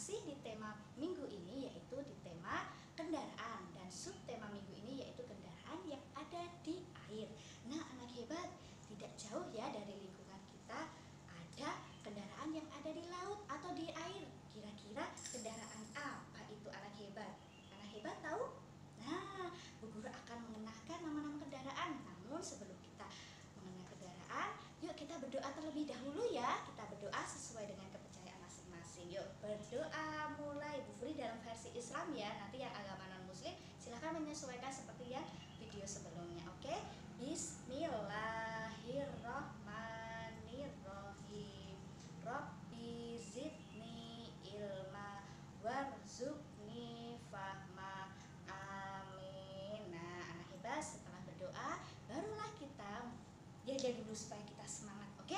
masih di tema minggu ini, yaitu di tema kendaraan, dan subtema minggu ini yaitu kendaraan yang ada di air. Nah, anak hebat, tidak jauh ya dari lingkungan kita ada kendaraan yang ada di laut atau di air. Kira-kira kendaraan apa itu, anak hebat? Anak hebat tahu? Nah, Bu Guru akan mengenalkan nama-nama kendaraan. Namun sebelum kita mengenal kendaraan, yuk kita berdoa terlebih dahulu ya. Kita berdoa sesuai dengan kepercayaan masing-masing. Yuk berdoa mulai. Bu Furi dalam versi Islam ya. Nanti yang agama non muslim silahkan menyesuaikan seperti yang video sebelumnya. Oke? Bismillahirrahmanirrahim. Rabbi zidni ilma warzuqni fahma. Amin. Nah, anak hebat, setelah berdoa barulah kita jajan dulu supaya kita semangat. Oke?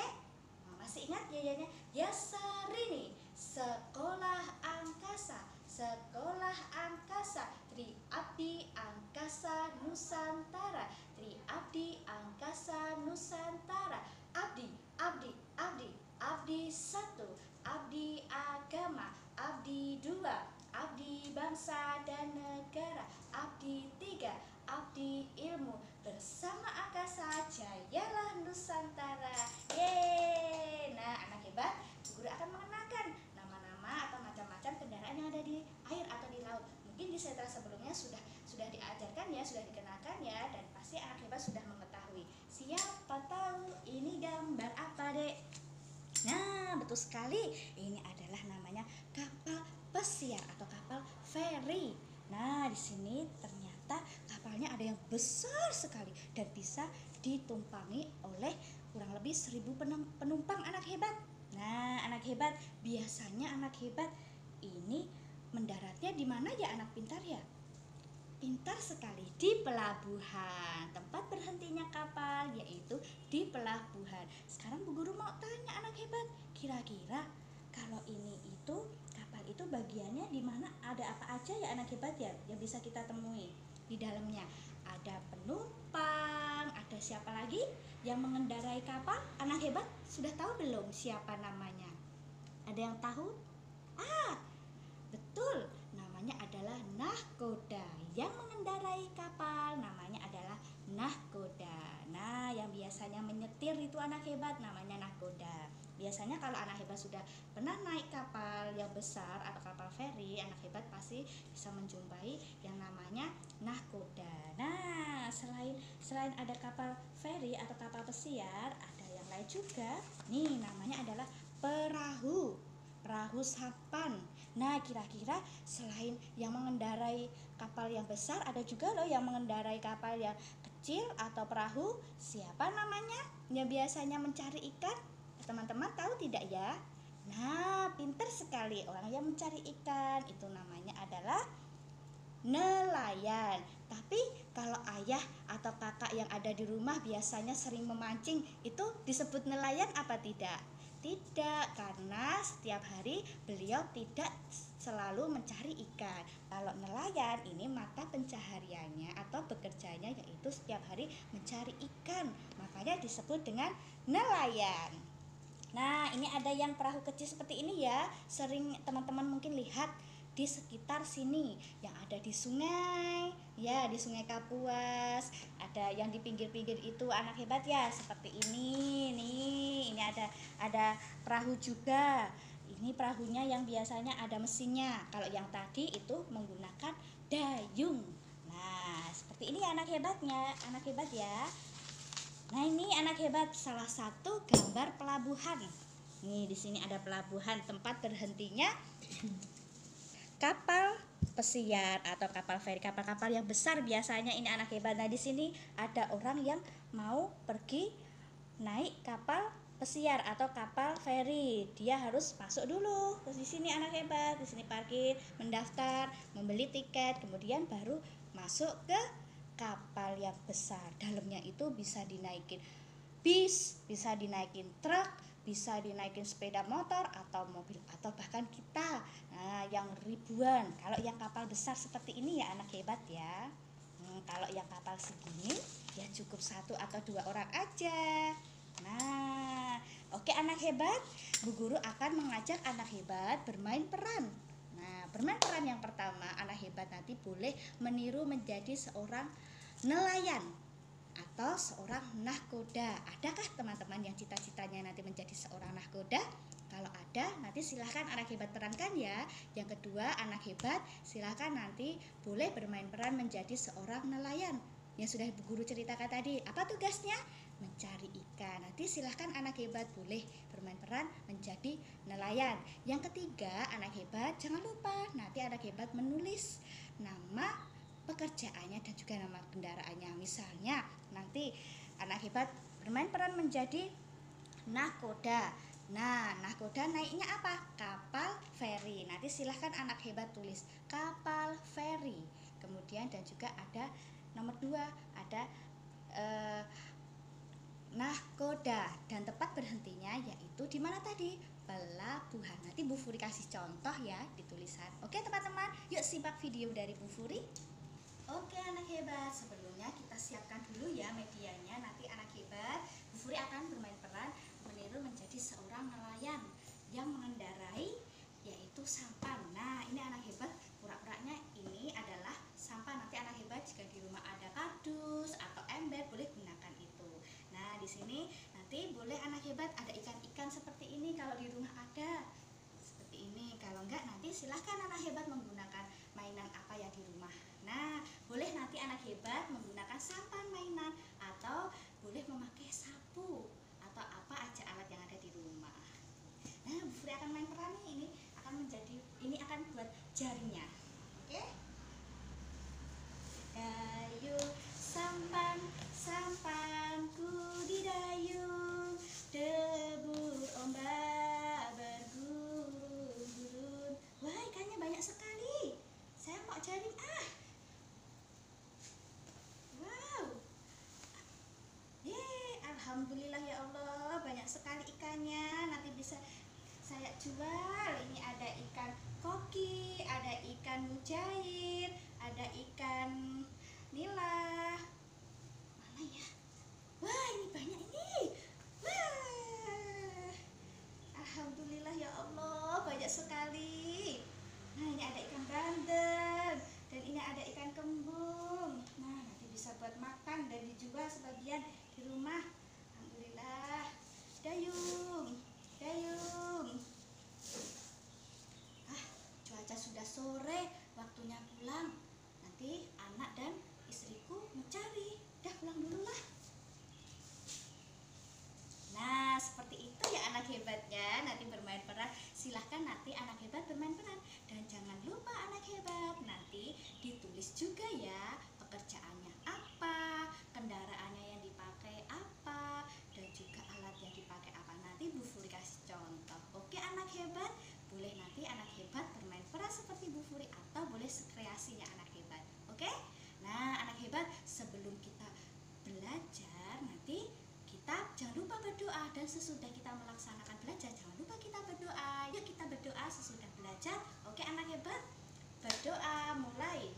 Nah, masih ingat jajannya? Yasarini, sekolah angkasa, sekolah angkasa, Tri Abdi Angkasa Nusantara, Tri Abdi Angkasa Nusantara. Abdi, abdi, abdi, abdi satu, abdi agama, abdi dua, abdi bangsa dan negara, abdi tiga, abdi ilmu. Bersama angkasa jayalah Nusantara. Yeay. Nah, anak hebat, guru akan mengenalkan nama-nama atau macam-macam kendaraan yang ada di air atau di laut. Mungkin di setelah sebelumnya sudah diajarkan ya, sudah dikenalkan ya, dan pasti anak hebat sudah mengetahui. Siapa tahu ini gambar apa, Dek? Nah, betul sekali. Ini adalah namanya kapal pesiar atau kapal feri. Nah, di sini ternyata kapalnya ada yang besar sekali dan bisa ditumpangi oleh kurang lebih 1000 penumpang, anak hebat. Nah, anak hebat, biasanya anak hebat ini mendaratnya di mana ya, anak pintar ya? Pintar sekali, di pelabuhan. Tempat berhentinya kapal yaitu di pelabuhan. Sekarang Bu Guru mau tanya anak hebat, kira-kira kalau ini itu kapal itu bagiannya di mana, ada apa aja ya anak hebat ya yang bisa kita temui di dalamnya? Ada penumpang, ada siapa lagi yang mengendarai kapal? Anak hebat sudah tahu belum siapa namanya? Ada yang tahu? Betul, namanya adalah nahkoda. Yang mengendarai kapal namanya adalah nahkoda. Nah, yang biasanya menyetir itu anak hebat namanya nahkoda. Biasanya kalau anak hebat sudah pernah naik kapal yang besar atau kapal feri, anak hebat pasti bisa menjumpai yang namanya nahkoda. Nah, selain ada kapal feri atau kapal pesiar, ada yang lain juga. Nih, namanya adalah perahu sampan. Nah, kira-kira selain yang mengendarai kapal yang besar, ada juga loh yang mengendarai kapal yang kecil atau perahu. Siapa namanya yang biasanya mencari ikan? Teman-teman tahu tidak ya? Nah, pintar sekali. Orang yang mencari ikan itu namanya adalah nelayan. Tapi kalau ayah atau kakak yang ada di rumah biasanya sering memancing, itu disebut nelayan apa tidak? Tidak, karena setiap hari beliau tidak selalu mencari ikan. Kalau nelayan ini mata pencahariannya atau bekerjanya yaitu setiap hari mencari ikan. Makanya disebut dengan nelayan. Nah, ini ada yang perahu kecil seperti ini ya. Sering teman-teman mungkin lihat di sekitar sini yang ada di sungai ya, di Sungai Kapuas. Ada yang di pinggir-pinggir itu, anak hebat ya, seperti ini nih. Ini ada perahu juga. Ini perahunya yang biasanya ada mesinnya. Kalau yang tadi itu menggunakan dayung. Nah, seperti ini anak hebatnya, anak hebat ya. Nah, ini anak hebat, salah satu gambar pelabuhan. Nih, di sini ada pelabuhan, tempat berhentinya kapal pesiar atau kapal feri, kapal-kapal yang besar biasanya ini anak hebat. Nah, di sini ada orang yang mau pergi naik kapal pesiar atau kapal feri. Dia harus masuk dulu ke sini anak hebat. Di sini parkir, mendaftar, membeli tiket, kemudian baru masuk ke kapal yang besar. Dalamnya itu bisa dinaikin bis, bisa dinaikin truk, bisa dinaikin sepeda motor atau mobil atau bahkan kita. Nah, yang ribuan. Kalau yang kapal besar seperti ini ya anak hebat ya. Kalau yang kapal segini ya cukup 1 atau 2 orang aja. Nah, oke anak hebat, Bu Guru akan mengajak anak hebat bermain peran. bermain peran yang pertama, anak hebat nanti boleh meniru menjadi seorang nelayan atau seorang nahkoda. Adakah teman-teman yang cita-citanya nanti menjadi seorang nahkoda? Kalau ada, nanti silahkan anak hebat perankan ya. Yang kedua, anak hebat silahkan nanti boleh bermain peran menjadi seorang nelayan. Yang sudah guru ceritakan tadi, apa tugasnya? Mencari ikan. Nanti silahkan anak hebat boleh bermain peran menjadi nelayan. Yang ketiga, anak hebat jangan lupa nanti anak hebat menulis nama pekerjaannya dan juga nama kendaraannya. Misalnya nanti anak hebat bermain peran menjadi nahkoda. Nah, nahkoda naiknya apa? Kapal feri. Nanti silahkan anak hebat tulis kapal feri. Kemudian dan juga ada nomor 2, ada nahkoda, dan tempat berhentinya yaitu di mana tadi? Pelabuhan. Nanti Bu Furi kasih contoh ya di tulisan. Oke teman-teman, yuk simak video dari Bu Furi. Oke anak hebat, sebelumnya kita siapkan dulu ya medianya. Nanti anak hebat, Bu Furi akan bermain peran meniru menjadi seorang nelayan yang mengendarai yaitu sampan. Nah ini anak hebat, pura-puranya ini adalah sampan. Nanti anak hebat jika di rumah ada kardus atau ember boleh gunakan itu. Nah di sini nanti boleh anak hebat ada ikan-ikan seperti ini kalau di rumah ada. Seperti ini. Kalau enggak nanti silahkan anak hebat menggunakan mainan apa ya di rumah. Nah, boleh nanti anak hebat menggunakan sampan mainan atau boleh memakai sapu atau apa aja alat yang ada di rumah. Nah, Bu Furi akan main peran ini akan buat jaringnya. Oke? Dayung sampan, sampanku di dayung, debur ombak bergurun-gurun. Wah, ikannya banyak sekali. Saya mau jaring Wow. Alhamdulillah ya Allah, banyak sekali ikannya. Nanti bisa saya jual. Ini ada ikan koki, ada ikan mujair, ada ikan nila. Mana ya? Wah, ini banyak ini. Wah. Alhamdulillah ya Allah, banyak sekali. Nah, ini ada ikan bandeng dan ini ada ikan kembung. Nah, nanti bisa buat makan dan dijual sebagian di rumah. Alhamdulillah. Dayung, dayung. Cuaca sudah sore, waktunya pulang. Nanti anak dan istriku mencari. Udah pulang dulu lah. Nah, seperti itu ya anak hebatnya. Nanti bermain peran. Silahkan nanti anak hebat bermain peran. Dan jangan lupa anak hebat, nanti ditulis juga ya pekerjaannya apa, kendaraannya yang dipakai apa, dan juga alat yang dipakai apa. Nanti Bu Furi kasih contoh. Oke anak hebat, boleh nanti anak hebat bermain peran seperti Bu Furi atau boleh sekreasinya anak hebat. Oke? Nah anak hebat, sebelum kita belajar nanti kita jangan lupa berdoa, dan sesudah kita melaksanakan belajar jangan lupa kita berdoa. Yuk kita berdoa sesudah belajar. Oke anak hebat, berdoa mulai.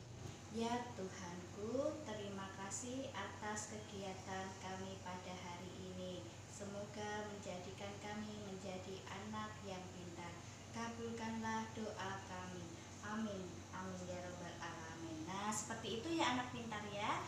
Ya Tuhanku, terima kasih atas kegiatan kami pada hari ini. Semoga menjadikan kami menjadi anak yang pintar. Kabulkanlah doa kami. Amin. Amin ya rabbal alamin. Nah seperti itu ya anak pintar ya.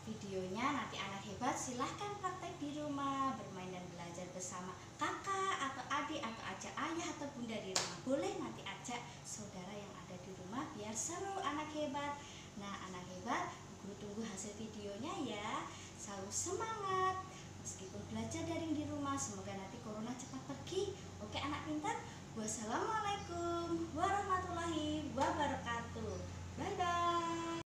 Videonya nanti anak hebat silahkan praktek di rumah, bermain dan belajar bersama kakak atau adik atau ajak ayah atau bunda di rumah. Boleh nanti ajak saudara yang ada di rumah biar seru anak hebat. Nah anak hebat, guru tunggu hasil videonya ya. Selalu semangat meskipun belajar daring di rumah. Semoga nanti corona cepat pergi. Oke anak pintar. Wassalamualaikum warahmatullahi wabarakatuh. Bye bye.